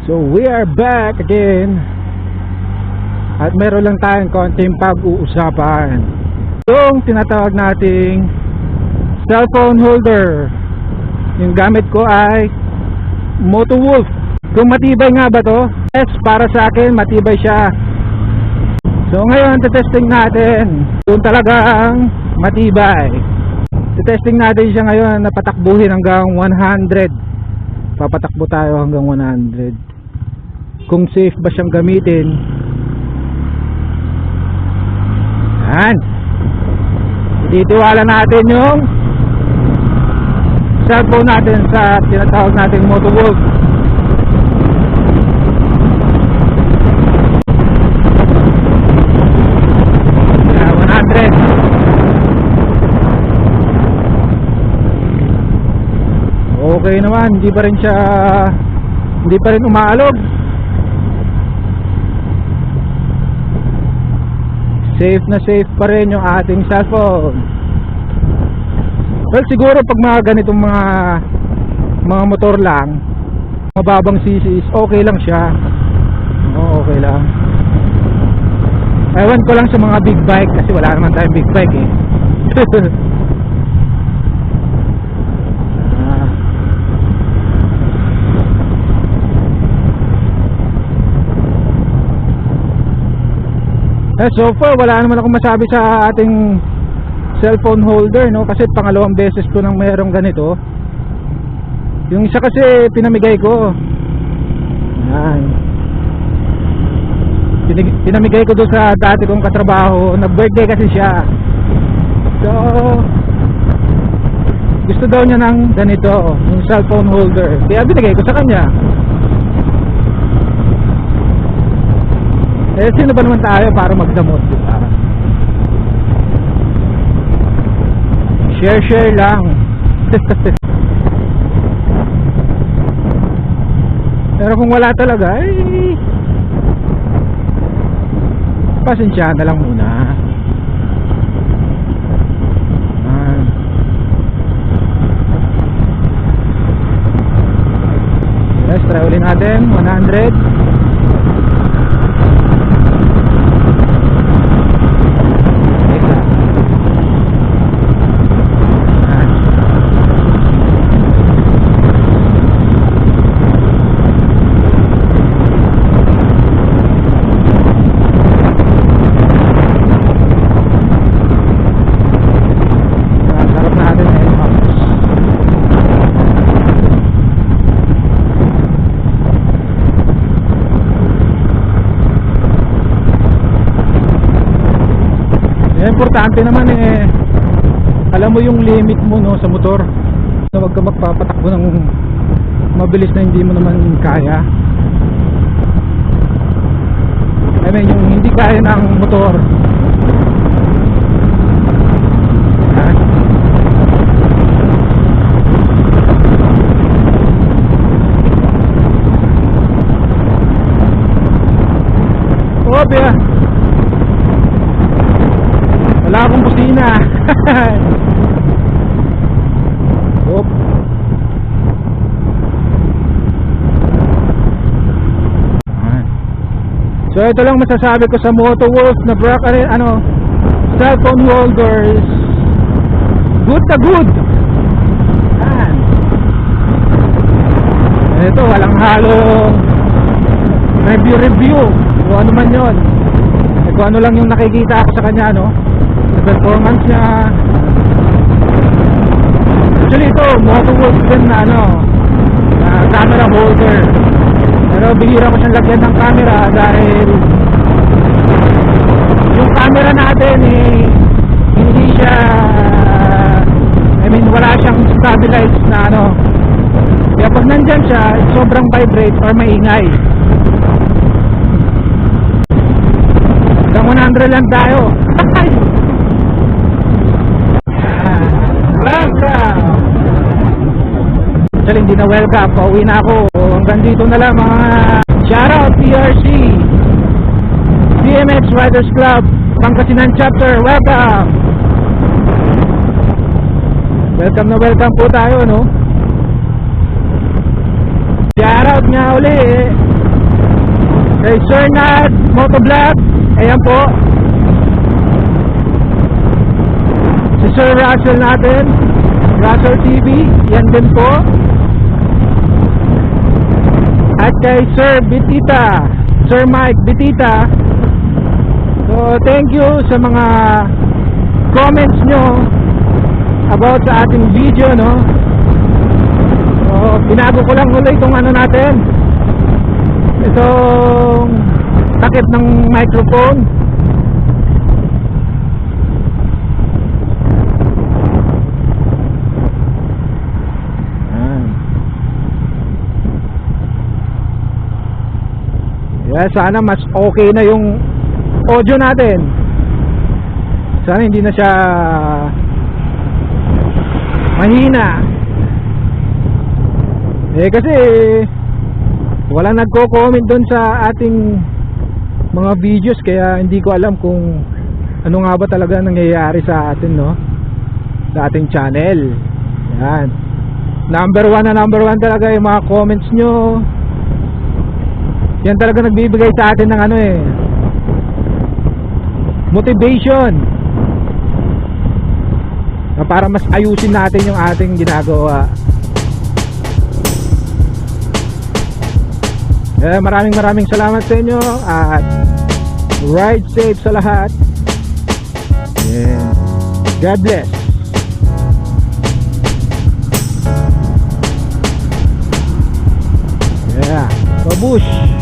So we are back again. At meron lang tayong konting pag-uusapan. Yung tinatawag nating cellphone holder. Yung gamit ko ay Motowolf. Kung matibay nga ba to? Yes, para sa akin matibay siya. So ngayon testing natin kung talagang matibay. Testing natin siya ngayon na patakbuhin hanggang 100. Papatakbo tayo hanggang 100. Kung safe ba siyang gamitin. Yan. Ititiwala natin yung cellphone natin sa tinatawag nating Motowolf. Yan, 100. Okay naman, hindi pa rin umaalog. Safe na safe pa rin yung ating cellphone. Well, siguro pag mga ganitong mga motor lang, mababang CC is okay lang siya. Oo, okay lang. Ewan ko lang sa mga big bike kasi wala naman tayong big bike eh. So far wala naman akong masabi sa ating cellphone holder, no? Kasi pangalawang beses ko nang mayroong ganito. Yung isa kasi pinamigay ko. Yan. Pinamigay ko doon sa dati kong katrabaho. Nag-birthday kasi siya. So gusto daw niya ng ganito, yung cellphone holder. Kaya binigay ko sa kanya. Eh sino ba naman tayo para magdamot, diba? Share lang. Pero kung wala talaga, eh pasensya na lang muna. Yes, try ulit natin 100. Importante naman eh, alam mo yung limit mo, no, sa motor, na wag ka magpapatakbo ng mabilis na hindi mo naman kaya. I mean yung hindi kaya ng motor. Obya, wala akong busina. Oop. So ito lang masasabi ko sa Motowolf na cellphone holders. Good na good. Yan. Ito walang halong review o ano man yun. Kung ano lang yung nakikita ako sa kanya, no, sa performance niya. Actually ito Motowolf din na camera holder, pero bihira ko siyang lagyan ng camera dahil yung camera natin eh hindi siya, wala siyang stabilized na kaya pag nandyan siya sobrang vibrate or maingay. Hanggang 100 lang tayo. Welcome! Actually hindi na welcome, pauwi na ako. Hanggang dito na lang mga shoutout PRC BMX Riders Club Pangasinan Chapter. Welcome! Welcome na welcome po tayo, no? Shoutout nga uli Kay Sir Nat Motovlog, ayan po. Si Sir Russell natin, Russell TV, yan din po. At kay Sir Bitita, Sir Mike Bitita. So thank you sa mga comments nyo about sa ating video, no. So binago ko lang ulit itong ano natin, itong takip ng microphone. Sana mas okay na yung audio natin. Sana hindi na siya mahina. Kasi walang nagko-comment doon sa ating mga videos, kaya hindi ko alam kung ano nga ba talaga nangyayari sa atin, no? Sa ating channel. Yan. Number one talaga yung mga comments nyo. Yan talaga nagbibigay sa atin ng motivation na para mas ayusin natin yung ating ginagawa. Maraming salamat sa inyo at ride safe sa lahat. And God bless. Yeah, babush.